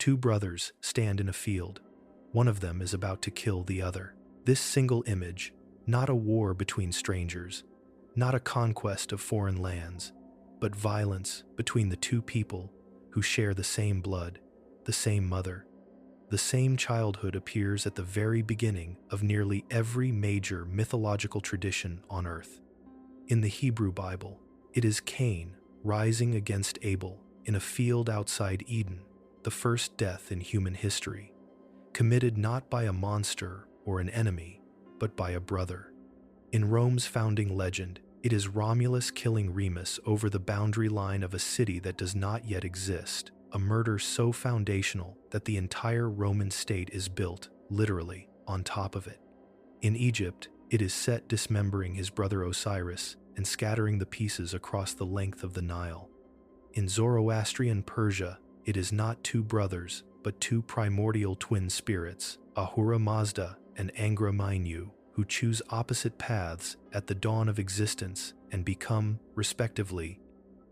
Two brothers stand in a field. One of them is about to kill the other. This single image, not a war between strangers, not a conquest of foreign lands, but violence between the two people who share the same blood, the same mother. The same childhood appears at the very beginning of nearly every major mythological tradition on Earth. In the Hebrew Bible, it is Cain rising against Abel in a field outside Eden, the first death in human history, committed not by a monster or an enemy, but by a brother. In Rome's founding legend, it is Romulus killing Remus over the boundary line of a city that does not yet exist, a murder so foundational that the entire Roman state is built, literally, on top of it. In Egypt, it is Set dismembering his brother Osiris and scattering the pieces across the length of the Nile. In Zoroastrian Persia, it is not two brothers, but two primordial twin spirits, Ahura Mazda and Angra Mainyu, who choose opposite paths at the dawn of existence and become, respectively,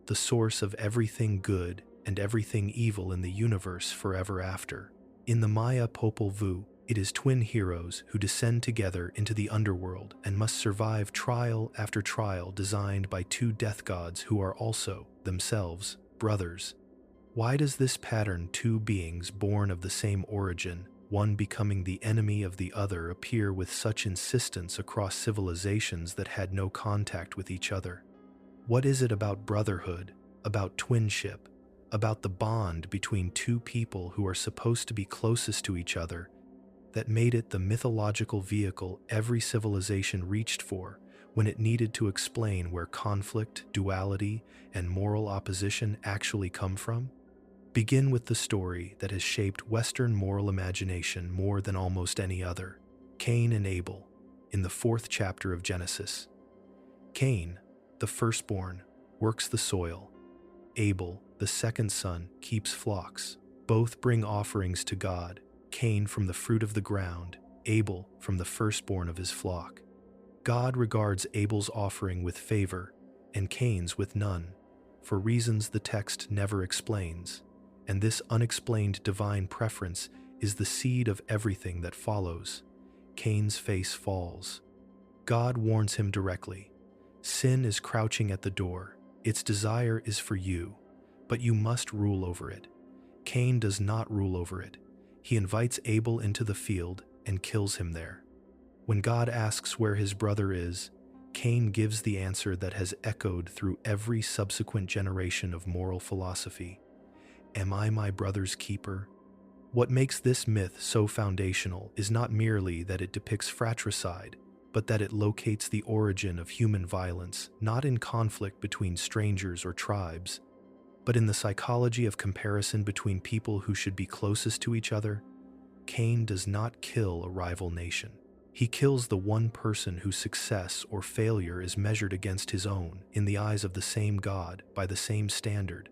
the source of everything good and everything evil in the universe forever after. In the Maya Popol Vuh, it is twin heroes who descend together into the underworld and must survive trial after trial designed by two death gods who are also, themselves, brothers. Why does this pattern, two beings born of the same origin, one becoming the enemy of the other, appear with such insistence across civilizations that had no contact with each other? What is it about brotherhood, about twinship, about the bond between two people who are supposed to be closest to each other, that made it the mythological vehicle every civilization reached for when it needed to explain where conflict, duality, and moral opposition actually come from? Begin with the story that has shaped Western moral imagination more than almost any other, Cain and Abel, in the 4th chapter of Genesis. Cain, the firstborn, works the soil. Abel, the second son, keeps flocks. Both bring offerings to God, Cain from the fruit of the ground, Abel from the firstborn of his flock. God regards Abel's offering with favor and Cain's with none, for reasons the text never explains, and this unexplained divine preference is the seed of everything that follows. Cain's face falls. God warns him directly. Sin is crouching at the door. Its desire is for you, but you must rule over it. Cain does not rule over it. He invites Abel into the field and kills him there. When God asks where his brother is, Cain gives the answer that has echoed through every subsequent generation of moral philosophy. Am I my brother's keeper? What makes this myth so foundational is not merely that it depicts fratricide, but that it locates the origin of human violence, not in conflict between strangers or tribes, but in the psychology of comparison between people who should be closest to each other. Cain does not kill a rival nation. He kills the one person whose success or failure is measured against his own in the eyes of the same God by the same standard.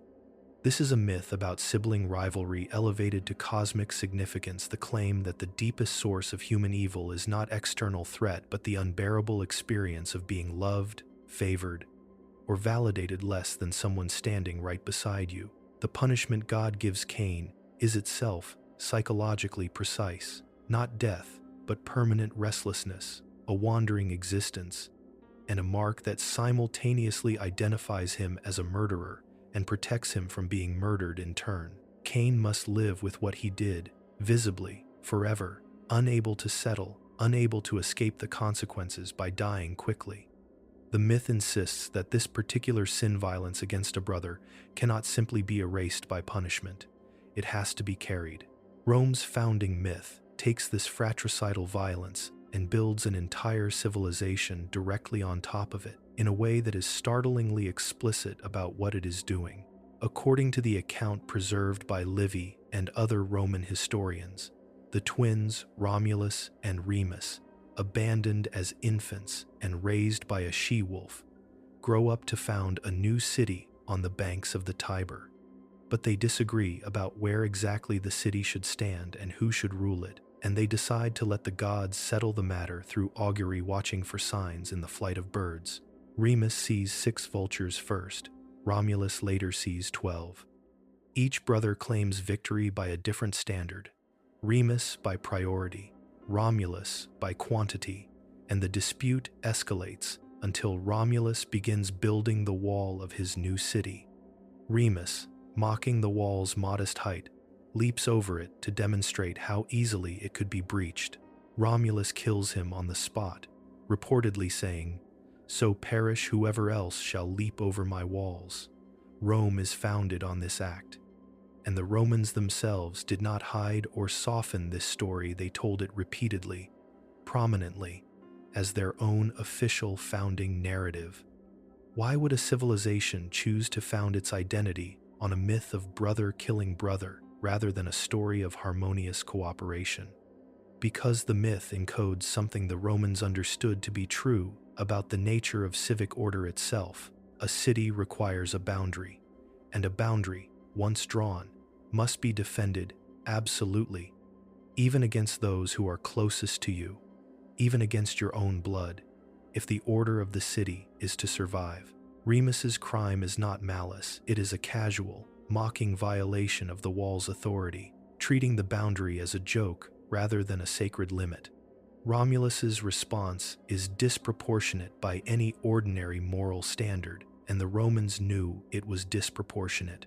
This is a myth about sibling rivalry elevated to cosmic significance, the claim that the deepest source of human evil is not external threat but the unbearable experience of being loved, favored, or validated less than someone standing right beside you. The punishment God gives Cain is itself psychologically precise, not death, but permanent restlessness, a wandering existence, and a mark that simultaneously identifies him as a murderer and protects him from being murdered in turn. Cain must live with what he did, visibly, forever, unable to settle, unable to escape the consequences by dying quickly. The myth insists that this particular sin violence against a brother cannot simply be erased by punishment. It has to be carried. Rome's founding myth takes this fratricidal violence and builds an entire civilization directly on top of it, in a way that is startlingly explicit about what it is doing. According to the account preserved by Livy and other Roman historians, the twins Romulus and Remus, abandoned as infants and raised by a she-wolf, grow up to found a new city on the banks of the Tiber. But they disagree about where exactly the city should stand and who should rule it, and they decide to let the gods settle the matter through augury, watching for signs in the flight of birds. Remus sees 6 vultures first. Romulus later sees 12. Each brother claims victory by a different standard: Remus by priority, Romulus by quantity, and the dispute escalates until Romulus begins building the wall of his new city. Remus, mocking the wall's modest height, leaps over it to demonstrate how easily it could be breached. Romulus kills him on the spot, reportedly saying, "So perish whoever else shall leap over my walls." Rome is founded on this act, and the Romans themselves did not hide or soften this story. They told it repeatedly, prominently, as their own official founding narrative. Why would a civilization choose to found its identity on a myth of brother killing brother rather than a story of harmonious cooperation? Because the myth encodes something the Romans understood to be true about the nature of civic order itself. A city requires a boundary, and a boundary, once drawn, must be defended absolutely, even against those who are closest to you, even against your own blood, if the order of the city is to survive. Remus's crime is not malice, it is a casual, mocking violation of the wall's authority, treating the boundary as a joke rather than a sacred limit. Romulus's response is disproportionate by any ordinary moral standard, and the Romans knew it was disproportionate,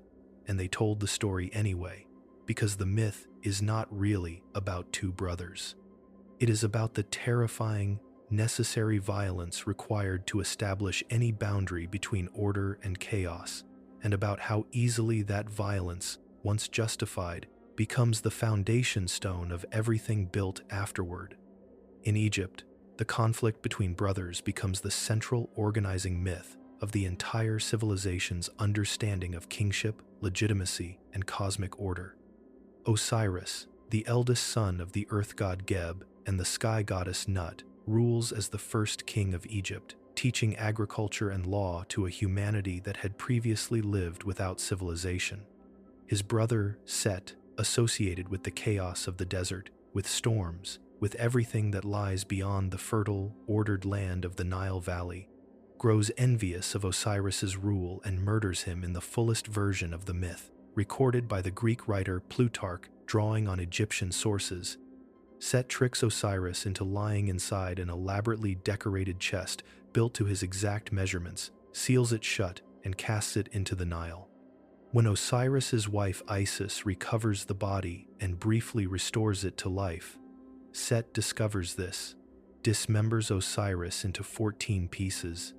and they told the story anyway, because the myth is not really about two brothers. It is about the terrifying, necessary violence required to establish any boundary between order and chaos, and about how easily that violence, once justified, becomes the foundation stone of everything built afterward. In Egypt, the conflict between brothers becomes the central organizing myth of the entire civilization's understanding of kingship, legitimacy, and cosmic order. Osiris, the eldest son of the earth god Geb and the sky goddess Nut, rules as the first king of Egypt, teaching agriculture and law to a humanity that had previously lived without civilization. His brother, Set, associated with the chaos of the desert, with storms, with everything that lies beyond the fertile, ordered land of the Nile Valley, grows envious of Osiris's rule and murders him in the fullest version of the myth, recorded by the Greek writer Plutarch, drawing on Egyptian sources. Set tricks Osiris into lying inside an elaborately decorated chest built to his exact measurements, seals it shut, and casts it into the Nile. When Osiris's wife Isis recovers the body and briefly restores it to life, Set discovers this, dismembers Osiris into 14 pieces,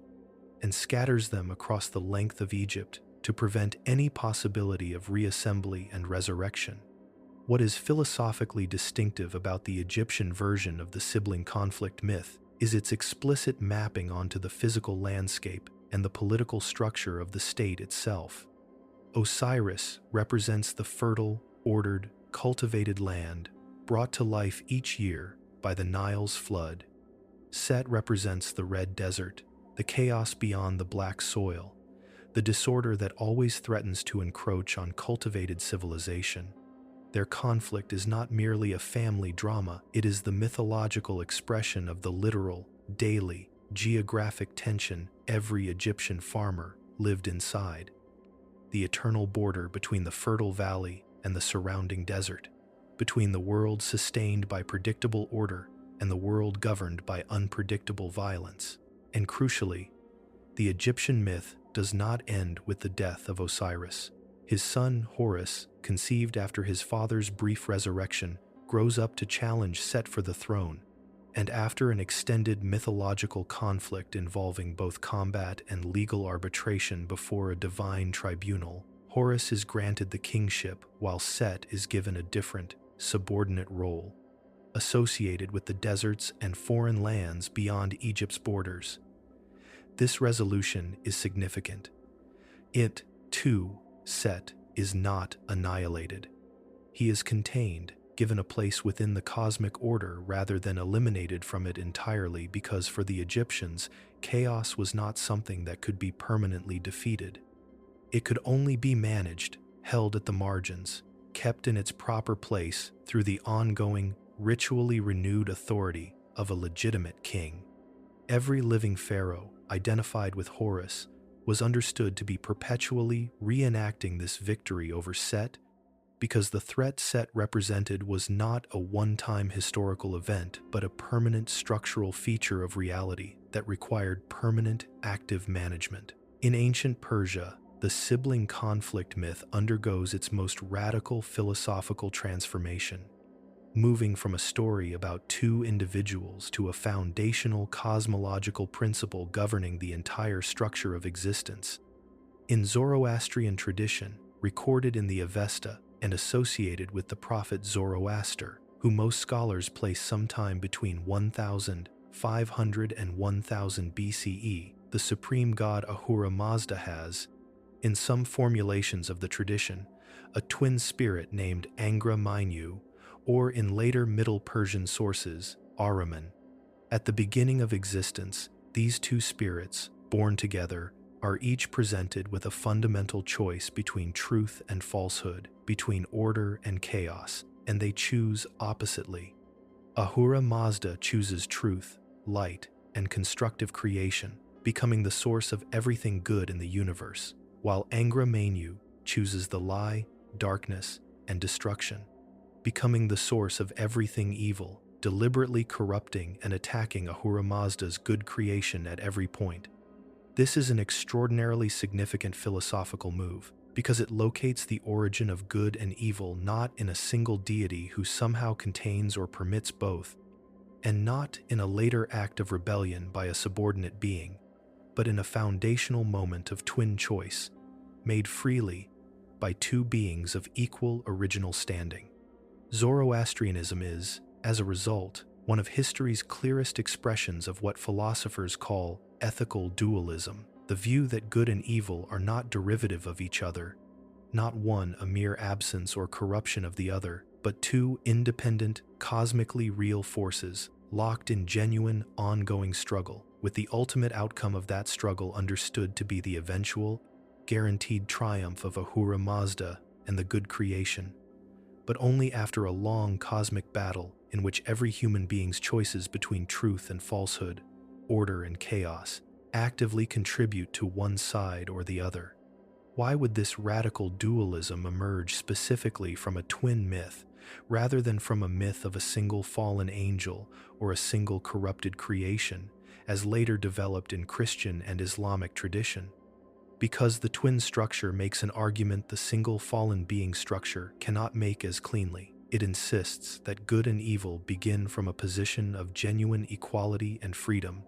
and scatters them across the length of Egypt to prevent any possibility of reassembly and resurrection. What is philosophically distinctive about the Egyptian version of the sibling conflict myth is its explicit mapping onto the physical landscape and the political structure of the state itself. Osiris represents the fertile, ordered, cultivated land brought to life each year by the Nile's flood. Set represents the red desert, the chaos beyond the black soil, the disorder that always threatens to encroach on cultivated civilization. Their conflict is not merely a family drama, it is the mythological expression of the literal, daily, geographic tension every Egyptian farmer lived inside. The eternal border between the fertile valley and the surrounding desert, between the world sustained by predictable order and the world governed by unpredictable violence. And crucially, the Egyptian myth does not end with the death of Osiris. His son Horus, conceived after his father's brief resurrection, grows up to challenge Set for the throne, and after an extended mythological conflict involving both combat and legal arbitration before a divine tribunal, Horus is granted the kingship while Set is given a different, subordinate role, associated with the deserts and foreign lands beyond Egypt's borders. This resolution is significant. It, too, Set, is not annihilated. He is contained, given a place within the cosmic order rather than eliminated from it entirely, because for the Egyptians, chaos was not something that could be permanently defeated. It could only be managed, held at the margins, kept in its proper place through the ongoing, ritually renewed authority of a legitimate king. Every living pharaoh, identified with Horus, was understood to be perpetually reenacting this victory over Set, because the threat Set represented was not a one-time historical event, but a permanent structural feature of reality that required permanent active management. In ancient Persia, the sibling conflict myth undergoes its most radical philosophical transformation, moving from a story about two individuals to a foundational cosmological principle governing the entire structure of existence. In Zoroastrian tradition, recorded in the Avesta and associated with the prophet Zoroaster, who most scholars place sometime between 1500 and 1000 BCE, the supreme god Ahura Mazda has, in some formulations of the tradition, a twin spirit named Angra Mainyu, or in later Middle Persian sources, Ahriman. At the beginning of existence, these two spirits, born together, are each presented with a fundamental choice between truth and falsehood, between order and chaos, and they choose oppositely. Ahura Mazda chooses truth, light, and constructive creation, becoming the source of everything good in the universe, while Angra Mainyu chooses the lie, darkness, and destruction, becoming the source of everything evil, deliberately corrupting and attacking Ahura Mazda's good creation at every point. This is an extraordinarily significant philosophical move, because it locates the origin of good and evil not in a single deity who somehow contains or permits both, and not in a later act of rebellion by a subordinate being, but in a foundational moment of twin choice, made freely by two beings of equal original standing. Zoroastrianism is, as a result, one of history's clearest expressions of what philosophers call ethical dualism, the view that good and evil are not derivative of each other, not one a mere absence or corruption of the other, but two independent, cosmically real forces locked in genuine, ongoing struggle, with the ultimate outcome of that struggle understood to be the eventual, guaranteed triumph of Ahura Mazda and the good creation, but only after a long cosmic battle in which every human being's choices between truth and falsehood, order and chaos, actively contribute to one side or the other. Why would this radical dualism emerge specifically from a twin myth, rather than from a myth of a single fallen angel or a single corrupted creation, as later developed in Christian and Islamic tradition? Because the twin structure makes an argument the single fallen being structure cannot make as cleanly. It insists that good and evil begin from a position of genuine equality and freedom,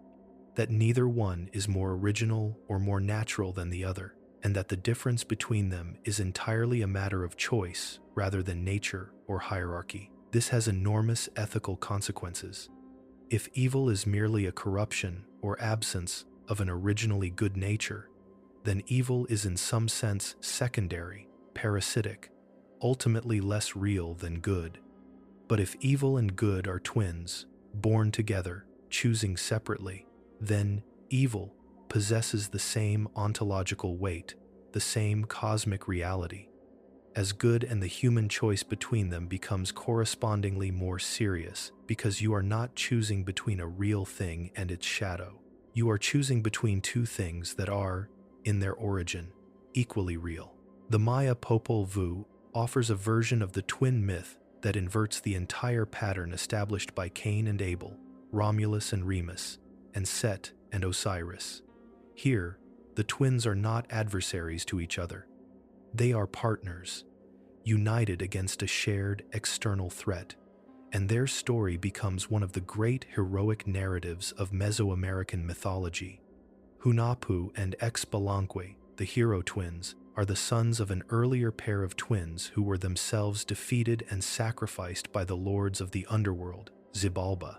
that neither one is more original or more natural than the other, and that the difference between them is entirely a matter of choice rather than nature or hierarchy. This has enormous ethical consequences. If evil is merely a corruption or absence of an originally good nature, then evil is in some sense secondary, parasitic, ultimately less real than good. But if evil and good are twins, born together, choosing separately, then evil possesses the same ontological weight, the same cosmic reality. As good and the human choice between them becomes correspondingly more serious, because you are not choosing between a real thing and its shadow. You are choosing between two things that are, in their origin, equally real. The Maya Popol Vuh offers a version of the twin myth that inverts the entire pattern established by Cain and Abel, Romulus and Remus, and Set and Osiris. Here, the twins are not adversaries to each other. They are partners, united against a shared external threat, and their story becomes one of the great heroic narratives of Mesoamerican mythology. Hunahpu and Xbalanque, the hero twins, are the sons of an earlier pair of twins who were themselves defeated and sacrificed by the lords of the underworld, Xibalba.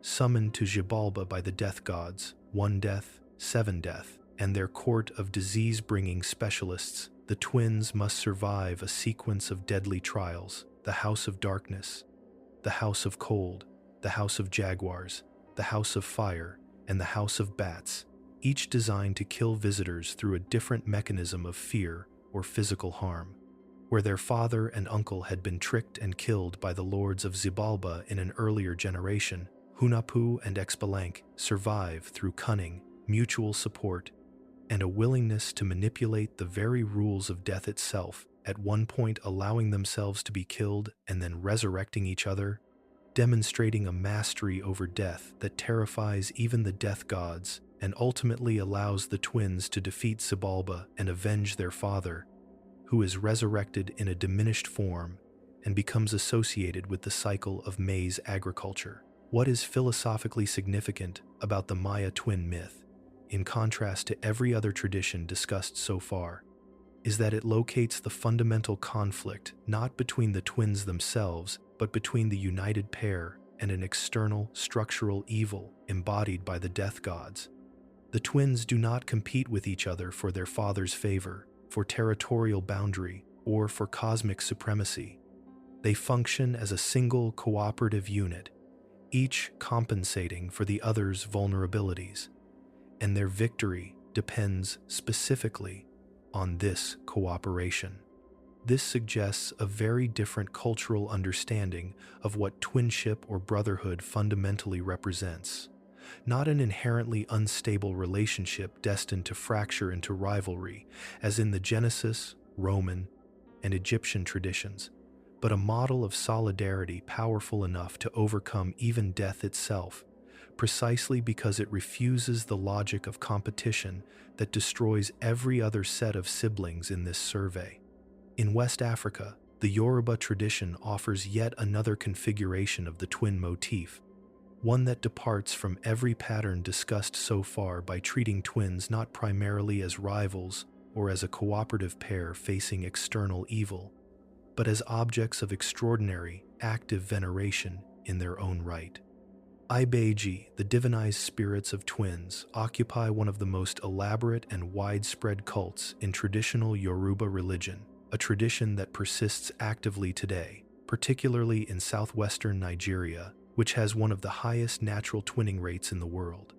Summoned to Xibalba by the death gods, One Death, Seven Death, and their court of disease-bringing specialists, the twins must survive a sequence of deadly trials: the House of Darkness, the House of Cold, the House of Jaguars, the House of Fire, and the House of Bats, each designed to kill visitors through a different mechanism of fear or physical harm. Where their father and uncle had been tricked and killed by the lords of Xibalba in an earlier generation, Hunahpu and Xbalanque survive through cunning, mutual support, and a willingness to manipulate the very rules of death itself, at one point allowing themselves to be killed and then resurrecting each other, demonstrating a mastery over death that terrifies even the death gods and ultimately allows the twins to defeat Xibalba and avenge their father, who is resurrected in a diminished form and becomes associated with the cycle of maize agriculture. What is philosophically significant about the Maya twin myth, in contrast to every other tradition discussed so far, is that it locates the fundamental conflict not between the twins themselves, but between the united pair and an external structural evil embodied by the death gods. The twins do not compete with each other for their father's favor, for territorial boundary, or for cosmic supremacy. They function as a single cooperative unit, each compensating for the other's vulnerabilities, and their victory depends specifically on this cooperation. This suggests a very different cultural understanding of what twinship or brotherhood fundamentally represents. Not an inherently unstable relationship destined to fracture into rivalry, as in the Genesis, Roman, and Egyptian traditions, but a model of solidarity powerful enough to overcome even death itself, precisely because it refuses the logic of competition that destroys every other set of siblings in this survey. In West Africa, the Yoruba tradition offers yet another configuration of the twin motif, one that departs from every pattern discussed so far by treating twins not primarily as rivals or as a cooperative pair facing external evil, but as objects of extraordinary, active veneration in their own right. Ibeji, the divinized spirits of twins, occupy one of the most elaborate and widespread cults in traditional Yoruba religion, a tradition that persists actively today, particularly in southwestern Nigeria, which has one of the highest natural twinning rates in the world.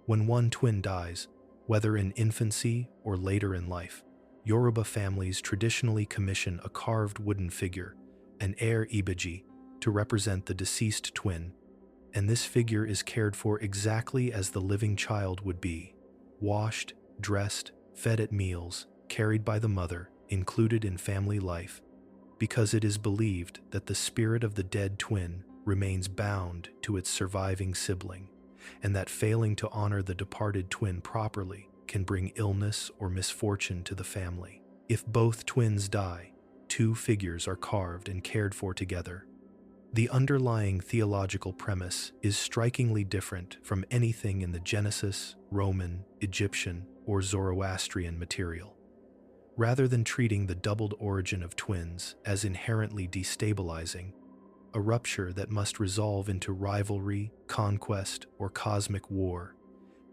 When one twin dies, whether in infancy or later in life, Yoruba families traditionally commission a carved wooden figure, an heir Ibeji, to represent the deceased twin, and this figure is cared for exactly as the living child would be: washed, dressed, fed at meals, carried by the mother, included in family life, because it is believed that the spirit of the dead twin remains bound to its surviving sibling, and that failing to honor the departed twin properly can bring illness or misfortune to the family. If both twins die, two figures are carved and cared for together. The underlying theological premise is strikingly different from anything in the Genesis, Roman, Egyptian, or Zoroastrian material. Rather than treating the doubled origin of twins as inherently destabilizing, a rupture that must resolve into rivalry, conquest, or cosmic war,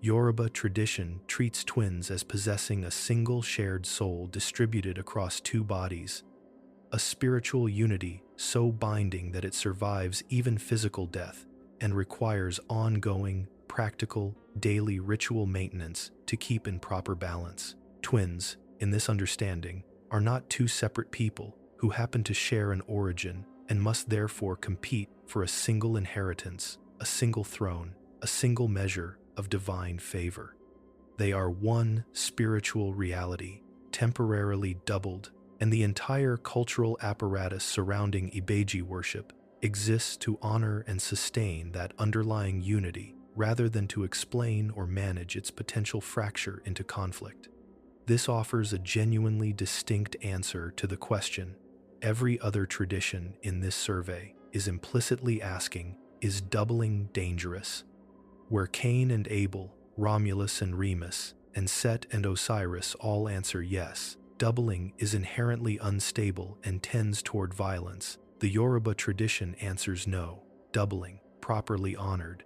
Yoruba tradition treats twins as possessing a single shared soul distributed across two bodies, a spiritual unity so binding that it survives even physical death and requires ongoing, practical, daily ritual maintenance to keep in proper balance. Twins, in this understanding, are not two separate people who happen to share an origin and must therefore compete for a single inheritance, a single throne, a single measure of divine favor. They are one spiritual reality, temporarily doubled, and the entire cultural apparatus surrounding Ibeji worship exists to honor and sustain that underlying unity rather than to explain or manage its potential fracture into conflict. This offers a genuinely distinct answer to the question every other tradition in this survey is implicitly asking: is doubling dangerous? Where Cain and Abel, Romulus and Remus, and Set and Osiris all answer yes, doubling is inherently unstable and tends toward violence, the Yoruba tradition answers no. Doubling, properly honored,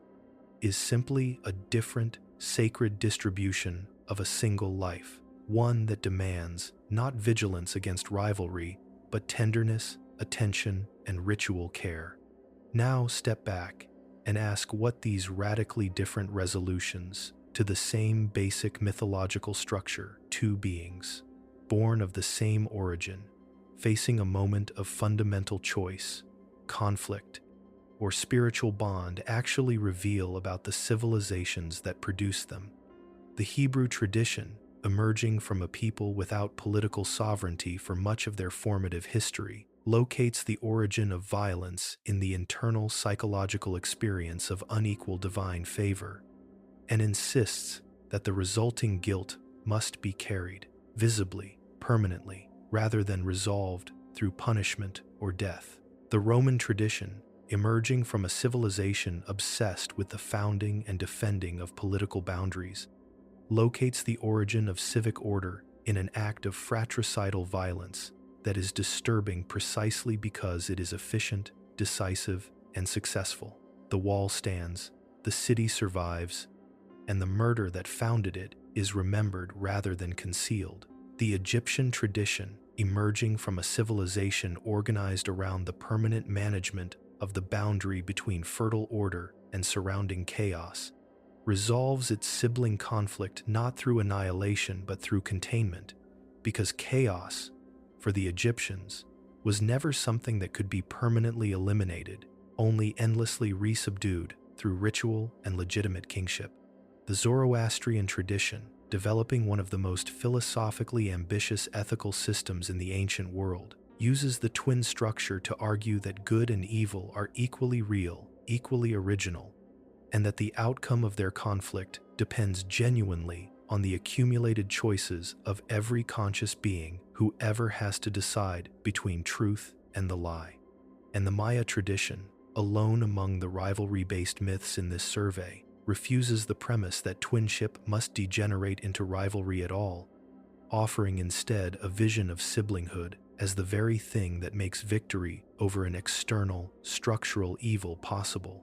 is simply a different, sacred distribution of a single life, one that demands not vigilance against rivalry, but tenderness, attention, and ritual care. Now step back and ask what these radically different resolutions to the same basic mythological structure, two beings, born of the same origin, facing a moment of fundamental choice, conflict, or spiritual bond actually reveal about the civilizations that produced them. The Hebrew tradition emerging from a people without political sovereignty for much of their formative history, locates the origin of violence in the internal psychological experience of unequal divine favor, and insists that the resulting guilt must be carried, visibly, permanently, rather than resolved through punishment or death. The Roman tradition, emerging from a civilization obsessed with the founding and defending of political boundaries, locates the origin of civic order in an act of fratricidal violence that is disturbing precisely because it is efficient, decisive, and successful. The wall stands, the city survives, and the murder that founded it is remembered rather than concealed. The Egyptian tradition, emerging from a civilization organized around the permanent management of the boundary between fertile order and surrounding chaos, resolves its sibling conflict not through annihilation but through containment, because chaos, for the Egyptians, was never something that could be permanently eliminated, only endlessly resubdued through ritual and legitimate kingship. The Zoroastrian tradition, developing one of the most philosophically ambitious ethical systems in the ancient world, uses the twin structure to argue that good and evil are equally real, equally original, and that the outcome of their conflict depends genuinely on the accumulated choices of every conscious being who ever has to decide between truth and the lie. And the Maya tradition, alone among the rivalry-based myths in this survey, refuses the premise that twinship must degenerate into rivalry at all, offering instead a vision of siblinghood as the very thing that makes victory over an external, structural evil possible.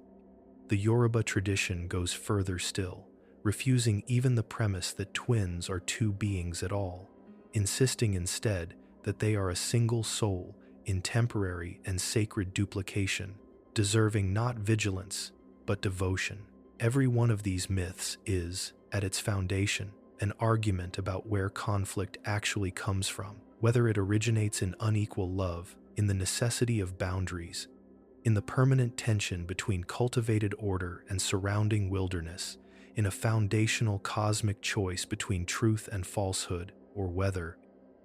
The Yoruba tradition goes further still, refusing even the premise that twins are two beings at all, insisting instead that they are a single soul in temporary and sacred duplication, deserving not vigilance, but devotion. Every one of these myths is, at its foundation, an argument about where conflict actually comes from, whether it originates in unequal love, in the necessity of boundaries, in the permanent tension between cultivated order and surrounding wilderness, in a foundational cosmic choice between truth and falsehood, or whether,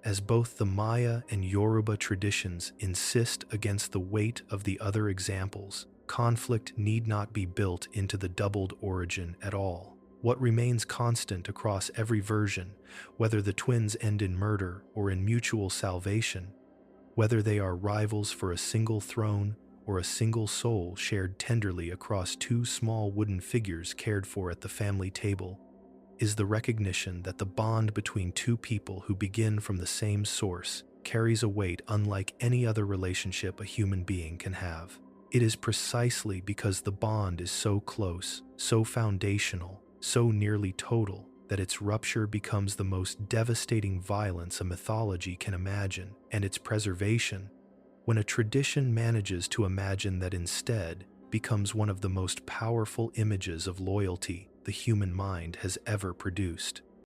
as both the Maya and Yoruba traditions insist against the weight of the other examples, conflict need not be built into the doubled origin at all. What remains constant across every version, whether the twins end in murder or in mutual salvation, whether they are rivals for a single throne or a single soul shared tenderly across two small wooden figures cared for at the family table, is the recognition that the bond between two people who begin from the same source carries a weight unlike any other relationship a human being can have. It is precisely because the bond is so close, so foundational, so nearly total, that its rupture becomes the most devastating violence a mythology can imagine, and its preservation, when a tradition manages to imagine that instead, becomes one of the most powerful images of loyalty the human mind has ever produced.